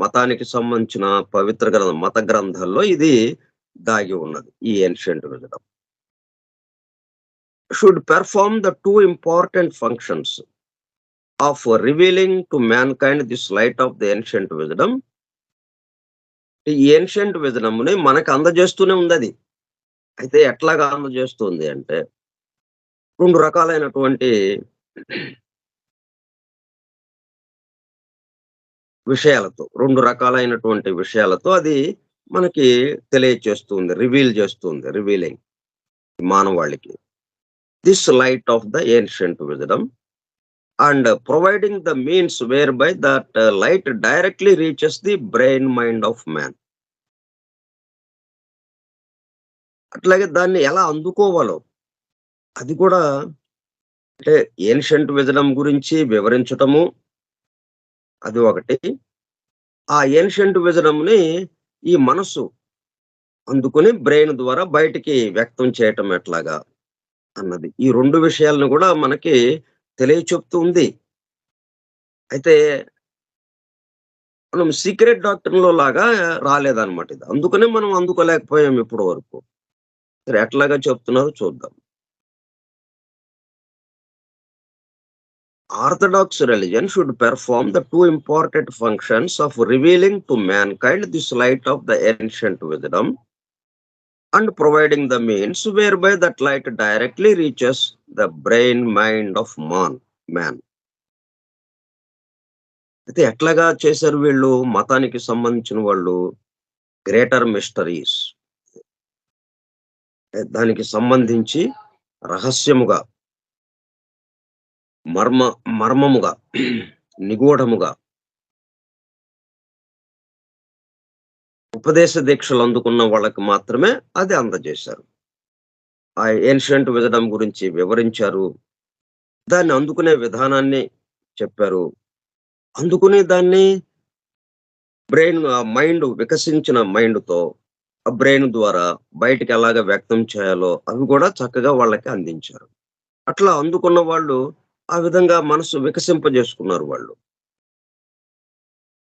మతానికి సంబంధించిన పవిత్ర మత గ్రంథాల్లో ఇది దాగి ఉన్నది. ఈ ancient wisdom. Should perform the 2 important functions of revealing to mankind this light of the ancient wisdom. ఈ ఏన్షియంట్ విజడమ్‌ని మనకు అందజేస్తూనే ఉందది. అయితే ఎట్లాగా అందజేస్తుంది అంటే 2 రకాలైనటువంటి విషయాలతో, 2 రకాలైనటువంటి విషయాలతో అది మనకి తెలియచేస్తుంది. రివీల్ చేస్తుంది. రివీలింగ్ మానవాళికి. This light of the ancient wisdom and providing the means whereby that light directly reaches the brain mind of man. అట్లాగే దాన్ని ఎలా అందుకోవాలో అది కూడా అంటే ఏన్షియంట్ విజడమ్ గురించి వివరించటము అది ఒకటి. ఆ ఏన్షియంట్ విజడమ్‌ని ఈ మనస్సు అందుకొని బ్రెయిన్ ద్వారా బయటికి వ్యక్తం చేయటం ఎట్లాగా అన్నది. ఈ 2 విషయాలను గూడా మనకి తెలియచెప్తూ ఉంది. అయితే మనం సీక్రెట్ డాక్టర్‌లో లాగా రాలేదన్నమాట ఇది. అందుకనే మనం అందుకోలేకపోయాం ఇప్పటి వరకు. సరే ఎట్లాగా చెప్తున్నారో చూద్దాం. Orthodox religion should perform the two important functions of revealing to mankind this light of the ancient wisdom and providing the means whereby that light directly reaches the brain mind of man. అయితే ఎట్లాగా చేశారు వీళ్ళు మతానికి సంబంధించిన వాళ్ళు గ్రేటర్ మిస్టరీస్ దానికి సంబంధించి రహస్యముగా మర్మ మర్మముగా నిగూఢముగా ఉపదేశ దీక్షలు అందుకున్న వాళ్ళకి మాత్రమే అది అందజేశారు. ఆ ఏన్షియంట్ విజడమ్ గురించి వివరించారు. దాన్ని అందుకునే విధానాన్ని చెప్పారు. అందుకుని దాన్ని మైండ్ వికసించిన మైండ్‌తో ఆ బ్రెయిన్ ద్వారా బయటికి ఎలాగా వ్యక్తం చేయాలో అవి కూడా చక్కగా వాళ్ళకి అందించారు. అట్లా అందుకున్న వాళ్ళు ఆ విధంగా మనసు వికసింపజేసుకున్నారు వాళ్ళు.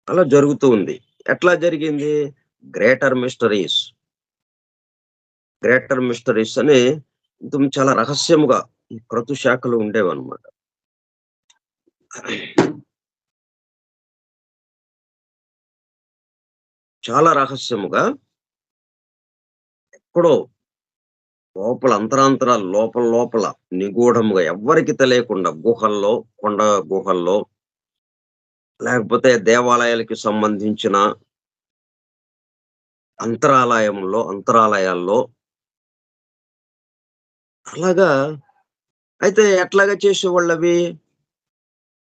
అలా జరుగుతూ ఉంది. ఎట్లా జరిగింది? గ్రేటర్ మిస్టరీస్, గ్రేటర్ మిస్టరీస్ అని చాలా రహస్యముగా ఈ క్రతు శాఖలు ఉండేవన్నమాట. చాలా రహస్యముగా ఎక్కడో లోపల అంతరాంతరాలు లోపల లోపల నిగూఢముగా ఎవ్వరికి తెలియకుండా గుహల్లో, కొండ గుహల్లో లేకపోతే దేవాలయాలకి సంబంధించిన అంతరాలయాల్లో అలాగా అయితే ఎట్లాగా చేసేవాళ్ళవి?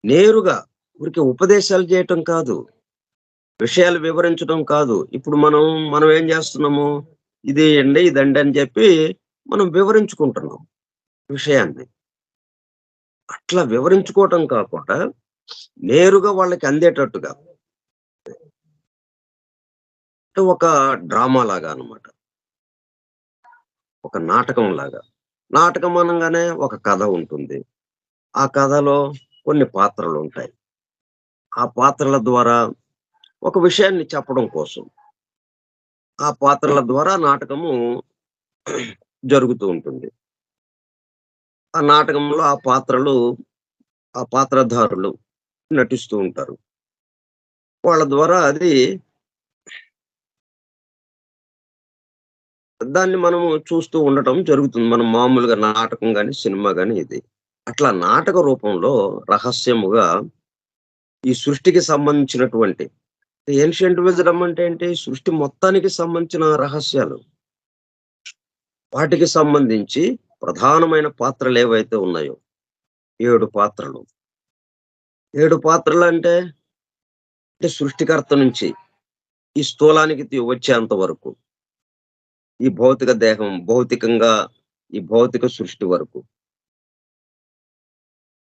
నేరుగా ఊరికే ఉపదేశాలు చేయటం కాదు. విషయాలు వివరించడం కాదు. ఇప్పుడు మనం ఏం చేస్తున్నాము? ఇది అండి, ఇదండి అని చెప్పి మనం వివరించుకుంటున్నాం విషయాన్ని. అట్లా వివరించుకోవటం కాకుండా నేరుగా వాళ్ళకి అందేటట్టుగా ఒక డ్రామా లాగా అన్నమాట. ఒక నాటకం లాగా. నాటకం అనంగానే ఒక కథ ఉంటుంది. ఆ కథలో కొన్ని పాత్రలుంటాయి. ఆ పాత్రల ద్వారా ఒక విషయాన్ని చెప్పడం కోసం. ఆ పాత్రల ద్వారా నాటకము జరుగుతూ ఉంటుంది. ఆ నాటకంలో ఆ పాత్రధారులు నటిస్తూ ఉంటారు. వాళ్ళ ద్వారా దాన్ని మనము చూస్తూ ఉండటం జరుగుతుంది. మనం మామూలుగా నాటకం గాని, సినిమా గాని ఇది. అట్లా నాటక రూపంలో రహస్యముగా ఈ సృష్టికి సంబంధించినటువంటి ఏన్షియంట్ విజ్డమ్ అంటే ఏంటి? సృష్టి మొత్తానికి సంబంధించిన రహస్యాలు. వాటికి సంబంధించి ప్రధానమైన పాత్రలేవైతే ఉన్నాయో 7 పాత్రలు. 7 పాత్రలంటే అంటే సృష్టికర్త నుంచి ఈ స్థూలానికి వచ్చేంత వరకు. ఈ భౌతిక దేహం భౌతికంగా ఈ భౌతిక సృష్టి వరకు.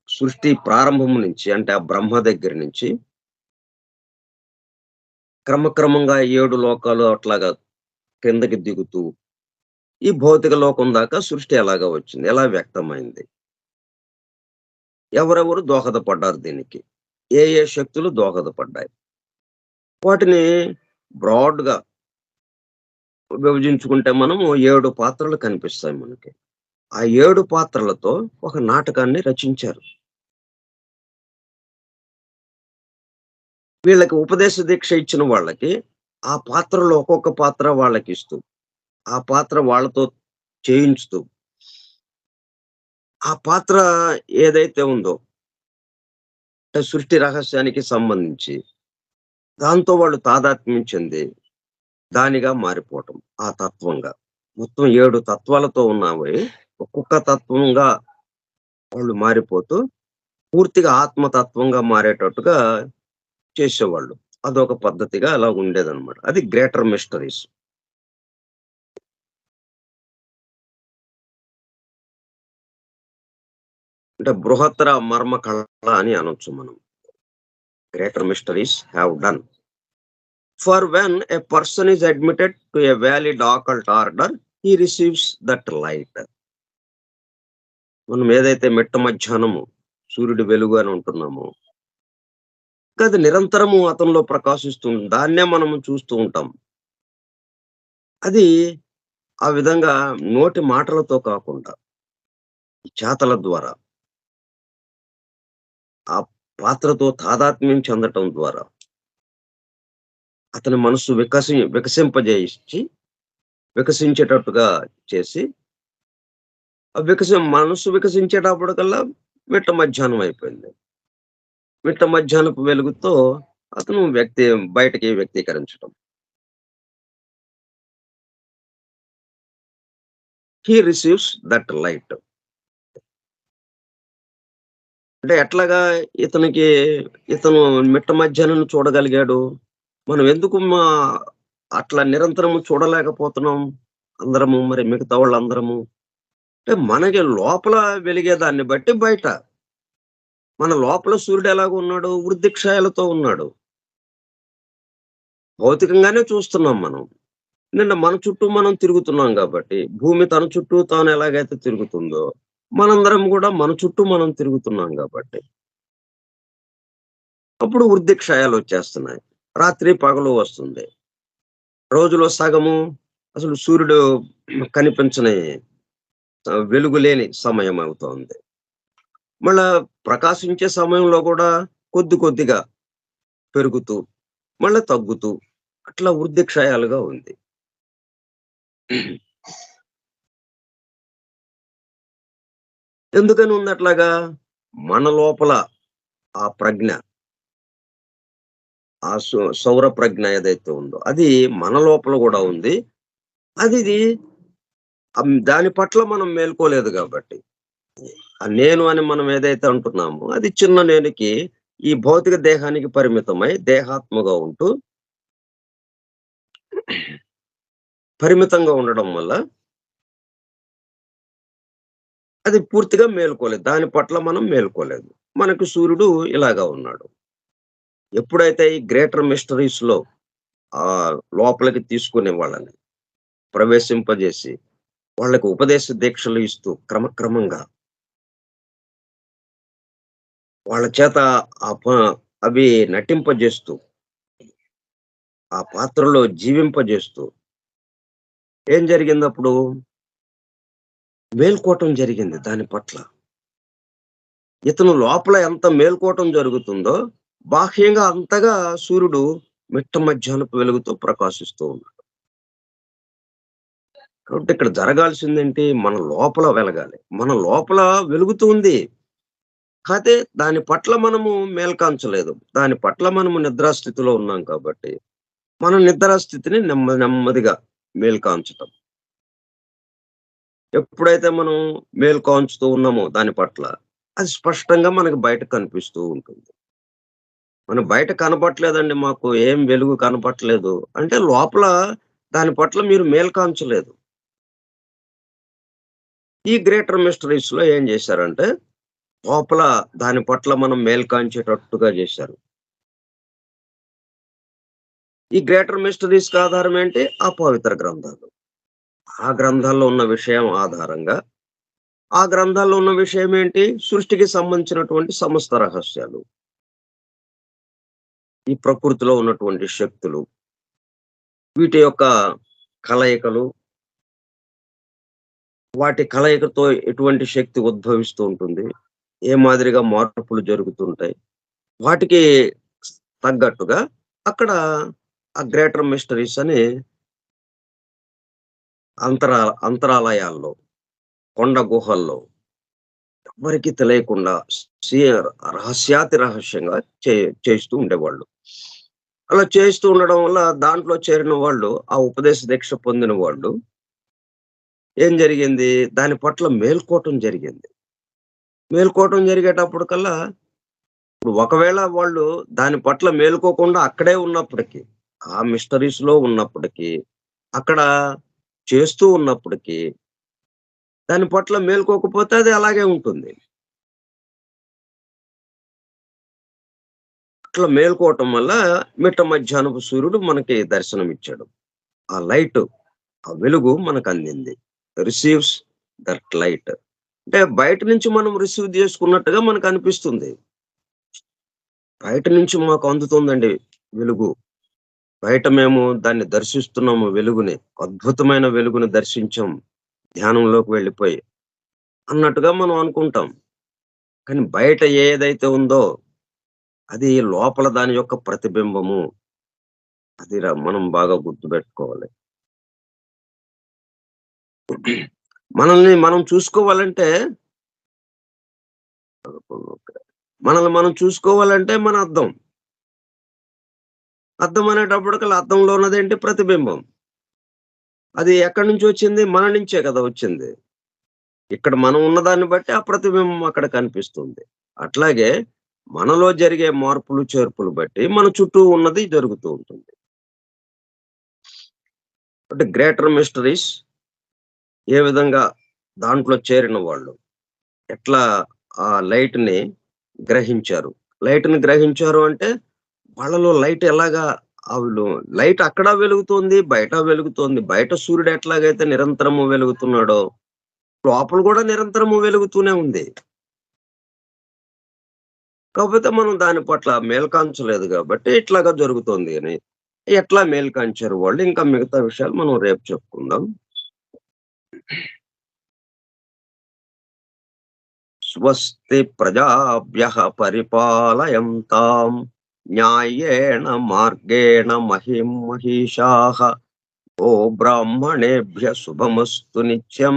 సృష్టి ప్రారంభం నుంచి అంటే ఆ బ్రహ్మ దగ్గర నుంచి క్రమక్రమంగా 7 లోకాలు అట్లాగా కిందకి దిగుతూ ఈ భౌతిక లోకం దాకా సృష్టి ఎలాగా వచ్చింది? ఎలా వ్యక్తమైంది? ఎవరెవరు దోహదపడ్డారు దీనికి? ఏ శక్తులు దోహదపడ్డాయి? వాటిని బ్రాడ్‌గా విభజించుకుంటే మనము 7 పాత్రలు కనిపిస్తాయి మనకి. ఆ 7 పాత్రలతో ఒక నాటకాన్ని రచించారు. వీళ్ళకి ఉపదేశ దీక్ష ఇచ్చిన వాళ్ళకి, ఆ పాత్రలో ఒక్కొక్క పాత్ర వాళ్ళకిస్తూ, ఆ పాత్ర వాళ్ళతో చేయించుతూ, ఆ పాత్ర ఏదైతే ఉందో, అంటే సృష్టి రహస్యానికి సంబంధించి, దాంతో వాళ్ళు తాదాత్మ్యం చెంది, దానిగా మారిపోవటం. ఆ తత్వంగా. మొత్తం 7 తత్వాలతో ఉన్నవి, ఒక్కొక్క తత్వంగా వాళ్ళు మారిపోతూ, పూర్తిగా ఆత్మతత్వంగా మారేటట్టుగా చేసేవాళ్ళు. అదొక పద్ధతిగా అలా ఉండేదనమాట. అది గ్రేటర్ మిస్టరీస్. అంటే బృహత్తర మర్మ కళ అని అనొచ్చు మనం. Greater mysteries have done. For when a person is admitted to a valid occult order, he receives that light. మనం ఏదైతే మిట్ట మధ్యాహ్నము సూర్యుడి వెలుగు అని ఉంటున్నామో, అది నిరంతరము అతనిలో ప్రకాశిస్తుంది. దాన్నే మనము చూస్తూ ఉంటాం. అది ఆ విధంగా నోటి మాటలతో కాకుండా, చేతల ద్వారా, ఆ పాత్రతో తాదాత్మ్యం చెందటం ద్వారా, అతని మనస్సు వికసింపజేయించి, వికసించేటట్టుగా చేసి, మనస్సు వికసించేటప్పటికల్లా మిట్ట మధ్యాహ్నం అయిపోయింది. మిట్ట మధ్యాహ్నపు వెలుగుతో అతను బయటకి వ్యక్తీకరించటం. హి రిసీవ్స్ దట్ లైట్. అంటే ఎట్లాగా ఇతను మిట్ట మధ్యాహ్నం చూడగలిగాడు? మనం ఎందుకు అట్లా నిరంతరము చూడలేకపోతున్నాం అందరము, మరి మిగతా వాళ్ళందరము? అంటే మనకి లోపల వెలిగే దాన్ని బట్టి బయట. మన లోపల సూర్యుడు ఎలాగున్నాడు? వృద్ధిక్షయాలతో ఉన్నాడు. భౌతికంగానే చూస్తున్నాం మనం. నిన్న మన చుట్టూ మనం తిరుగుతున్నాం కాబట్టి, భూమి తన చుట్టూ తాను ఎలాగైతే తిరుగుతుందో, మనందరం గూడా మన చుట్టూ మనం తిరుగుతున్నాం గాబట్టి, అప్పుడు వృద్ధిక్షయాలొచ్చేస్తున్నాయి. రాత్రి, పగలు వస్తుంది. రోజులో సగము అసలు సూర్యుడు కనిపించని వెలుగు లేని సమయం అవుతోంది. మళ్ళా ప్రకాశించే సమయంలో గూడా కొద్ది కొద్దిగా పెరుగుతూ, మళ్ళా తగ్గుతూ, అట్లా వృద్ధిక్షయాలుగా ఉంది. ఎందుకని ఉందట్లాగా? మన లోపల ఆ ప్రజ్ఞ, ఆ సౌర ప్రజ్ఞ ఏదైతే ఉందో, అది మన లోపల గూడా ఉంది. అదిది దాని పట్ల మనం మేల్కోలేదు గాబట్టి. ఆ నేను అని మనం ఏదైతే అంటున్నామో, అది చిన్న నేనుకి ఈ భౌతిక దేహానికి పరిమితమై దేహాత్మగా ఉంటూ పరిమితంగా ఉండడం వల్ల అది పూర్తిగా మేలుకోలేదు. దాని పట్ల మనం మేలుకోలేదు. మనకు సూర్యుడు ఇలాగా ఉన్నాడు. ఎప్పుడైతే ఈ గ్రేటర్ మిస్టరీస్‌లో లోపలికి తీసుకునే వాళ్ళని ప్రవేశింపజేసి, వాళ్ళకి ఉపదేశ దీక్షలు ఇస్తూ క్రమక్రమంగా వాళ్ళ చేత ఆ ప అవి నటింపజేస్తూ, ఆ పాత్రలో జీవింపజేస్తూ ఏం జరిగిందప్పుడు? మేల్కోవటం జరిగింది దాని పట్ల. ఇతను లోపల ఎంత మేల్కోవటం జరుగుతుందో, బాహ్యంగా అంతగా సూర్యుడు మిట్ట మధ్యాహ్నపు వెలుగుతో ప్రకాశిస్తూ ఉన్నాడు. కాబట్టి ఇక్కడ జరగాల్సిందేంటి? మన లోపల వెలగాలి. మన లోపల వెలుగుతూ ఉంది. కాతే దాని పట్ల మనము మేల్కాంచలేదు. దాని పట్ల మనము నిద్రాస్థితిలో ఉన్నాం కాబట్టి, మన నిద్రాస్థితిని నెమ్మదిగా మేల్కాంచటం. ఎప్పుడైతే మనం మేల్కాంచుతూ ఉన్నామో దాని పట్ల, అది స్పష్టంగా మనకు బయట కనిపిస్తూ ఉంటుంది. మన బయట కనపట్లేదండి మాకు ఏం వెలుగు కనపట్లేదు అంటే, లోపల దాని పట్ల మీరు మేల్కాంచలేదు. ఈ గ్రేటర్ మిస్టరీస్‌లో ఏం జేశారంటే, లోపల దాని పట్ల మనం మేల్కాంచేటట్టుగా జేశారు. ఈ గ్రేటర్ మిస్టరీస్‌కి ఆధారం ఏంటి? ఆ పవిత్ర గ్రంథాలు. ఆ గ్రంథాల్లో ఉన్న విషయం ఆధారంగా, ఆ గ్రంథాల్లో ఉన్న విషయం ఏంటి? సృష్టికి సంబంధించినటువంటి సమస్త రహస్యాలు. ఈ ప్రకృతిలో ఉన్నటువంటి శక్తులు, వీటి యొక్క కలయికలు, వాటి కలయికతో ఎటువంటి శక్తి ఉద్భవిస్తూ ఉంటుంది? ఏ మాదిరిగా మార్పులు జరుగుతుంటాయి? వాటికి తగ్గట్టుగా అక్కడ ఆ గ్రేటర్ మిస్టరీస్ అని అంతరాలయాల్లో, కొండ గుహల్లో ఎవ్వరికీ తెలియకుండా సి రహస్యాతి రహస్యంగా చేస్తూ ఉండేవాళ్ళు. అలా చేస్తూ ఉండడం వల్ల దాంట్లో చేరిన వాళ్ళు, ఆ ఉపదేశ దీక్ష పొందిన వాళ్ళు ఏం జరిగింది? దాని పట్ల మేల్కోవటం జరిగింది. మేల్కోవటం జరిగేటప్పటికల్లా ఇప్పుడు ఒకవేళ వాళ్ళు దాని పట్ల మేలుకోకుండా అక్కడే ఉన్నప్పటికీ, ఆ మిస్టరీస్‌లో ఉన్నప్పటికీ, అక్కడ చేస్తూ ఉన్నప్పటికీ, దాని పట్ల మేలుకోకపోతే అది అలాగే ఉంటుంది. అట్లా మేల్కోవటం వల్ల మిట్ట మధ్యాహ్నపు సూర్యుడు మనకి దర్శనమిచ్చాడు. ఆ లైట్, ఆ వెలుగు మనకు అందింది. Receives that light. అంటే బయట నుంచి మనం రిసీవ్ చేసుకున్నట్టుగా మనకు అనిపిస్తుంది. బయట నుంచి మాకు అందుతుందండి వెలుగు. బయట మేము దాన్ని దర్శిస్తున్నాము వెలుగుని. అద్భుతమైన వెలుగుని దర్శించాం ధ్యానంలోకి వెళ్ళిపోయి అన్నట్టుగా మనం అనుకుంటాం. కానీ బయట ఏదైతే ఉందో అది లోపల దాని యొక్క ప్రతిబింబము. అది మనం బాగా గుర్తుపెట్టుకోవాలి. మనల్ని మనం చూసుకోవాలంటే మనల్ని మనం చూసుకోవాలంటే మన అద్దం. అద్దం అనేటప్పటికల్లా అద్దంలో ఉన్నదేంటి? ప్రతిబింబం. అది ఎక్కడి నుంచి వచ్చింది? మన నుంచే కదా వచ్చింది. ఇక్కడ మనం ఉన్నదాన్ని బట్టి ఆ ప్రతిబింబం అక్కడ కనిపిస్తుంది. అట్లాగే మనలో జరిగే మార్పులు, చేర్పులు బట్టి మన చుట్టూ ఉన్నది జరుగుతూ ఉంటుంది. అంటే గ్రేటర్ మిస్టరీస్ ఏ విధంగా దాంట్లో చేరిన వాళ్ళు ఎట్లా ఆ లైట్‌ని గ్రహించారు. లైట్‌ని గ్రహించారు అంటే వాళ్ళలో లైట్ ఎలాగా ఆళ్ళు లైట్ అక్కడ వెలుగుతోంది, బయట వెలుగుతోంది. బయట సూర్యుడు ఎట్లాగైతే నిరంతరము వెలుగుతున్నాడో, లోపల గూడా నిరంతరము వెలుగుతూనే ఉంది. కాకపోతే మనం దాని పట్ల మేల్కాంచలేదు గాబట్టి ఇట్లాగా జరుగుతోంది అని. ఎట్లా మేల్కాంచారు వాళ్ళు, ఇంకా మిగతా విషయాలు మనం రేపు చెప్పుకుందాం. స్వస్తి ప్రజాభ్యః పరిపాలయంతాం న్యాయేణ మార్గేణ మహిం మహిషాః బ్రాహ్మణేభ్యः శుభమస్తు నిత్యం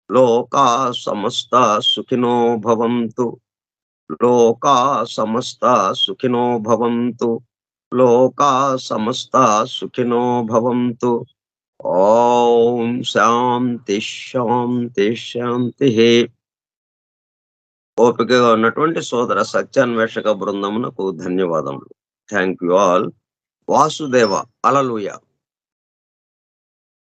లోకాः సమస్తాः సుఖినో భవంతు లోకాः సమస్తాः సుఖినో భవంతు లోకాः సమస్తాः సుఖినో భవంతు. ఓం శాంతి శాంతి శాంతిః. ఓపికగా ఉన్నటువంటి సోదర సత్యాన్వేషక బృందమునకు ధన్యవాదములు. Thank you all. Vasudeva. Hallelujah.